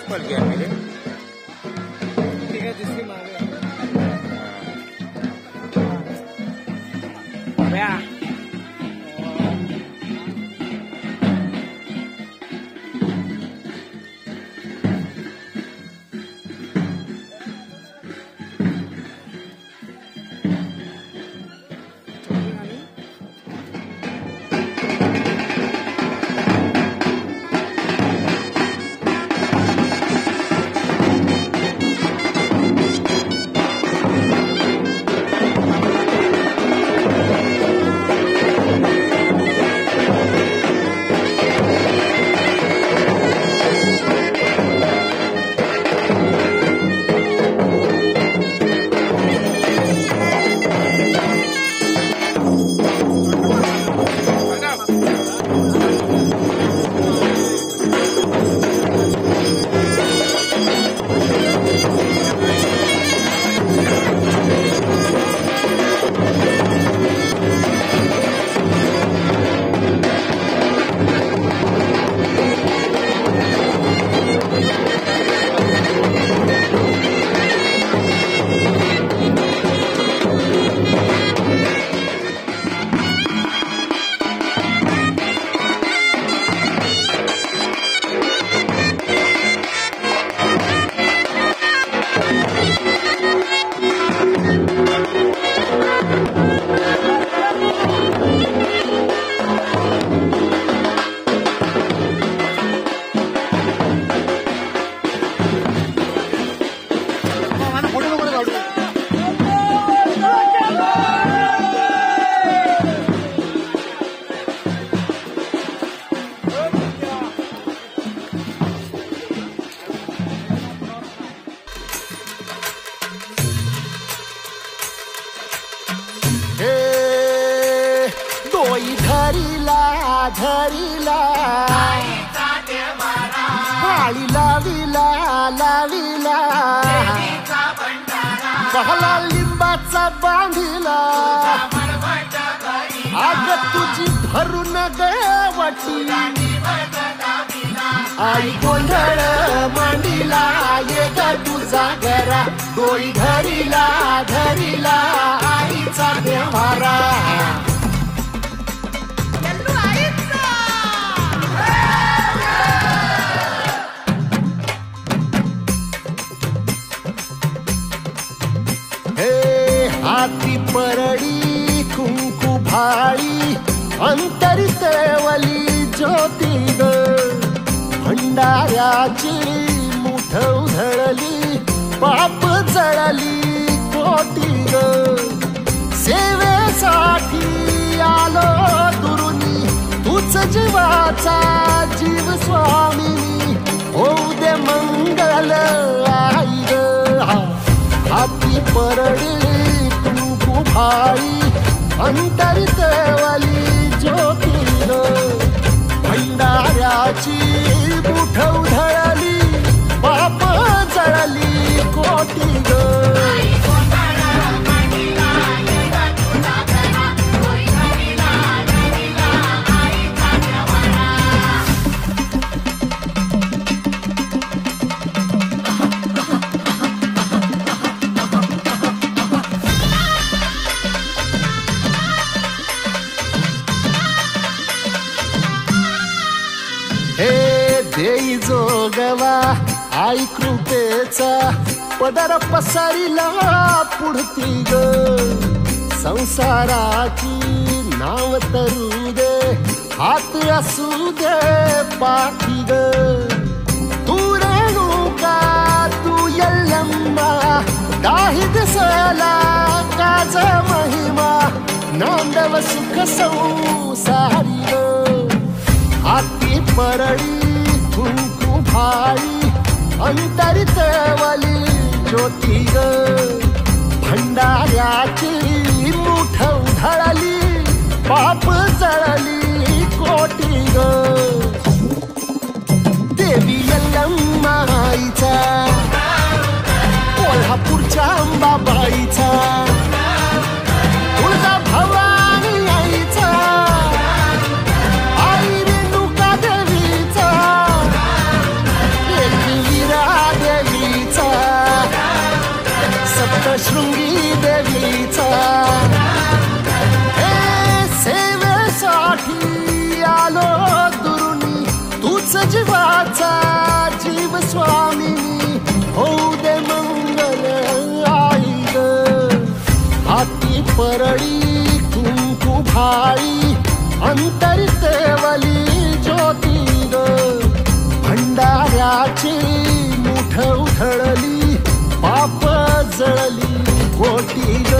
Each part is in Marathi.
कॉल किया मेरे ठीक है जिसकी मांगे भैया धरिला पाळी लाविला लाविला पहला लिंबाचा बांधिला आग तुझी भरून गवटी आई गोंधळ मांडिला ये ग तुझा घरा डोई धरिला धरिला आईचा देवारा हाती परडी कुंकू भाळी अंतरितवली ज्योती ग भंडाऱ्याची मुठ उधळली पाप जळली कोटी ग सेवेसाठी आलो दुरुनी तूच जीवाचा जीव स्वामिनी होऊ दे मंगल आई ग हाती परडी भाई अंतरितवली ज्योती ग भंडाऱ्याची मुठ उधळली पाप जळली कोटी ग देई जोगवा आई कृपेचा पदर पसरिला पुढती ग संसाराची नाव तरू दे हात असू दे पाठी ग तू रेणुका तू यल्लम्मा दाही दिसला काज महिमा नांदव सुख संसारी ग हाती परडी कुंकू भाई अंतरितवली ज्योती ग भंडाऱ्याची मुठ उधळली पाप जळली कोटी ग देवी यल्लम्मा आईचा कोल्हापूरच्या अंबाबाईचा तुळजा भवानी आईचा आई रेणुका देवीचा एकवीरा सप्तशृंगी देवीचा सेवेसाठी आलो दुरुनी तूच जीवाचा जीव स्वामिनी होऊ दे मंगल आई ग हाती परळी कुंकू भाळी अंतर केवली ज्योती ग भंडाऱ्याची मुठ उधळली पाप जळली कोटी ग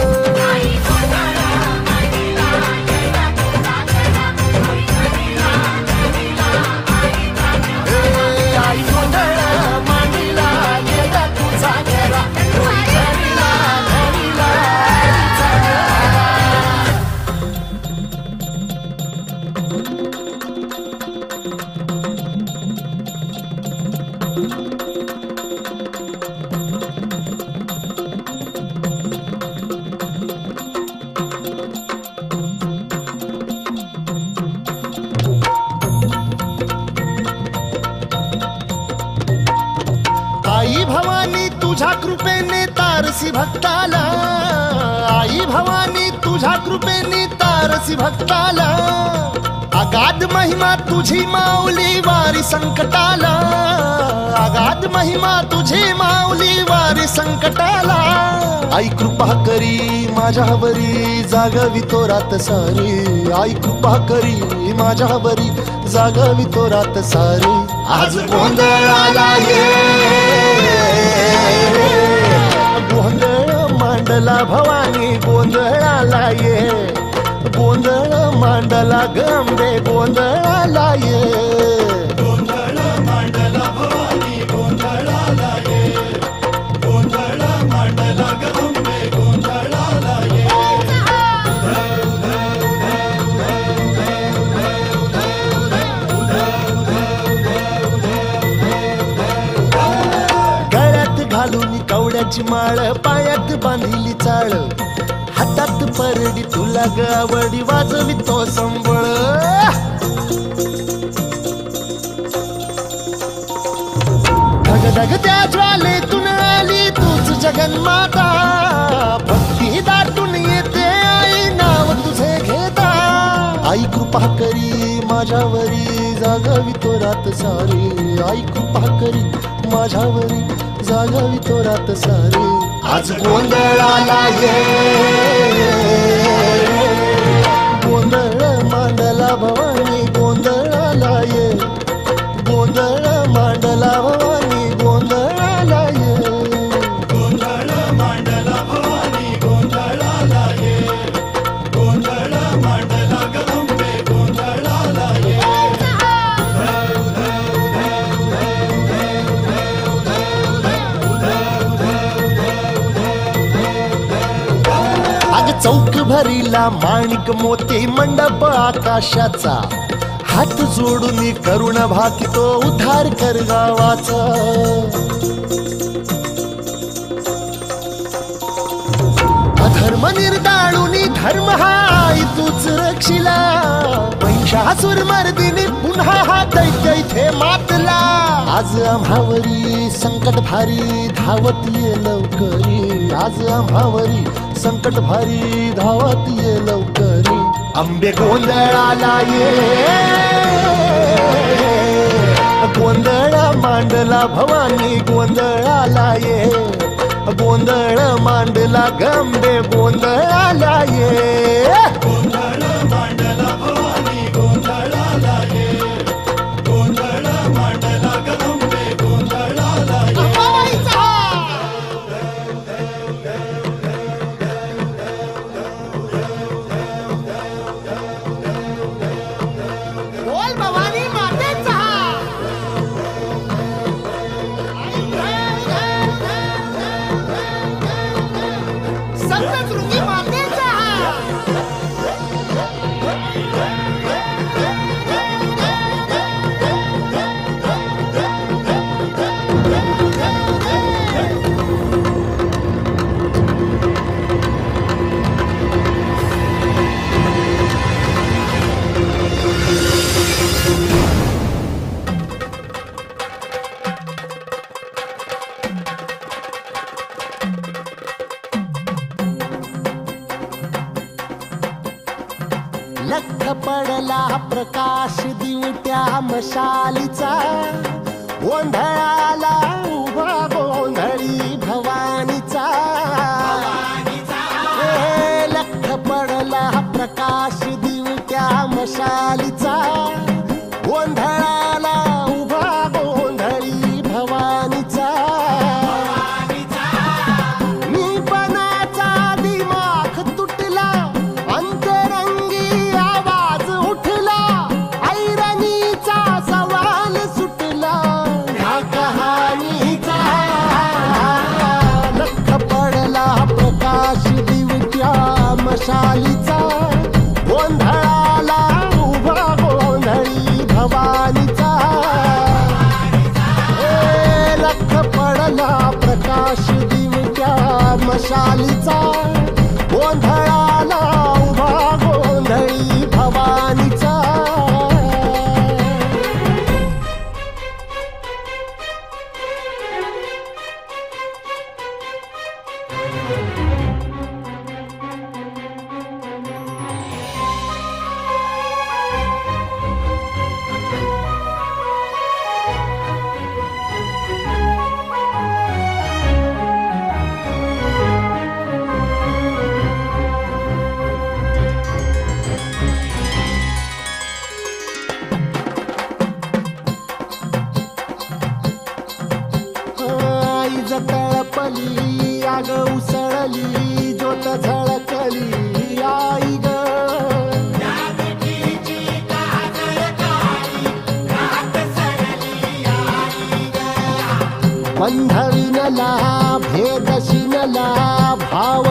आई भवानी तुझ्या कृपेने तारसी भक्ताला आई भवानी तुझ्या कृपेने तारसी भक्ताला अगाध महिमा तुझी माऊली वारी संकटाला अगाध महिमा तुझी माऊली वारी संकटाला आई कृपा करी माझ्यावरी जागवी तो रात सारी आई कृपा करी माझ्यावरी जागवी तो रात सारी आज गोंधळाला ये गोंधळ मांडला भवानी गोंधळाला ये गोंधळ मांडला गंबे गोंधळाला ये गोंधळ मांडला भवानी गोंधळाला ये गोंधळ मांडला गंबे गोंधळाला ये गळ्यात घालून कवड्याची माळ पायात बांधिली चाळ हातात परडी तुला गावडी वाजवी तो संबळ धगधग त्या ज्वालेतून आली तूच जगन्माता भक्ती दाटून येते आई नाव तुझे घेता आई कृपा करी माझ्यावरी जागवी तो रात सारी आई कृपा करी माझ्यावरी जागवी तो रात सारी आज गोंधळाला ये गोंधळ मांडला भवानी गोंधळाला ये गोंधळ मांडला भवानी गोंधळाला ये गोंधळ मांडला भवानी गोंधळाला ये गोंधळ मांडला गंबे गोंधळाला ये अग चौक भरीला माणिक मोती मंडप आकाशाचा हात जोडून करुण भाकितो उद्धार कर गावाचा अधर्म निर्दाळून धर्म हा आई तूच रक्षिला महिषासुर मर्दिनी पुन्हा हा दैत्य इथे मातला आज आम्हावरी संकट भारी धावत ये लवकरी आज आम्हावरी संकट भारी धावत ये लवकरी अंबे गोंधळाला ये गोंधळ मांडला भवानी गोंधळाला ये गोंधळ मांडला गंबे गोंधळाला ये गोंधळ मांडला भवानी गोंधळाला ये गोंधळ मांडला गंबे गोंधळाला ये बोल भवानी मातेचा सप्तशृंगी मातेचा लख पडला प्रकाश दिवट्या मशालीचा गोंधळाला उभा गोंधळी भवानीचा लख पडला प्रकाश दिवट्या मशालीचा गोंधळाला उभा गोंधळी भवानीचा मीपणाचा दिमाग तुटला अंतरंगी आवाज उठला ऐरणीचा सवाल सुटला ह्या कहाणीचा लख पडला प्रकाश दिवट्या मशालीचा गोंधळाला उभा गोंधळी भवानीचा लख पडला प्रकाश दिवट्या मशालीचा गोंधळाला उभा गोंधळी भवानीचा तळपली आग उसळली ज्योत झळकली आई ग बंध विनला भेद शिनला भाव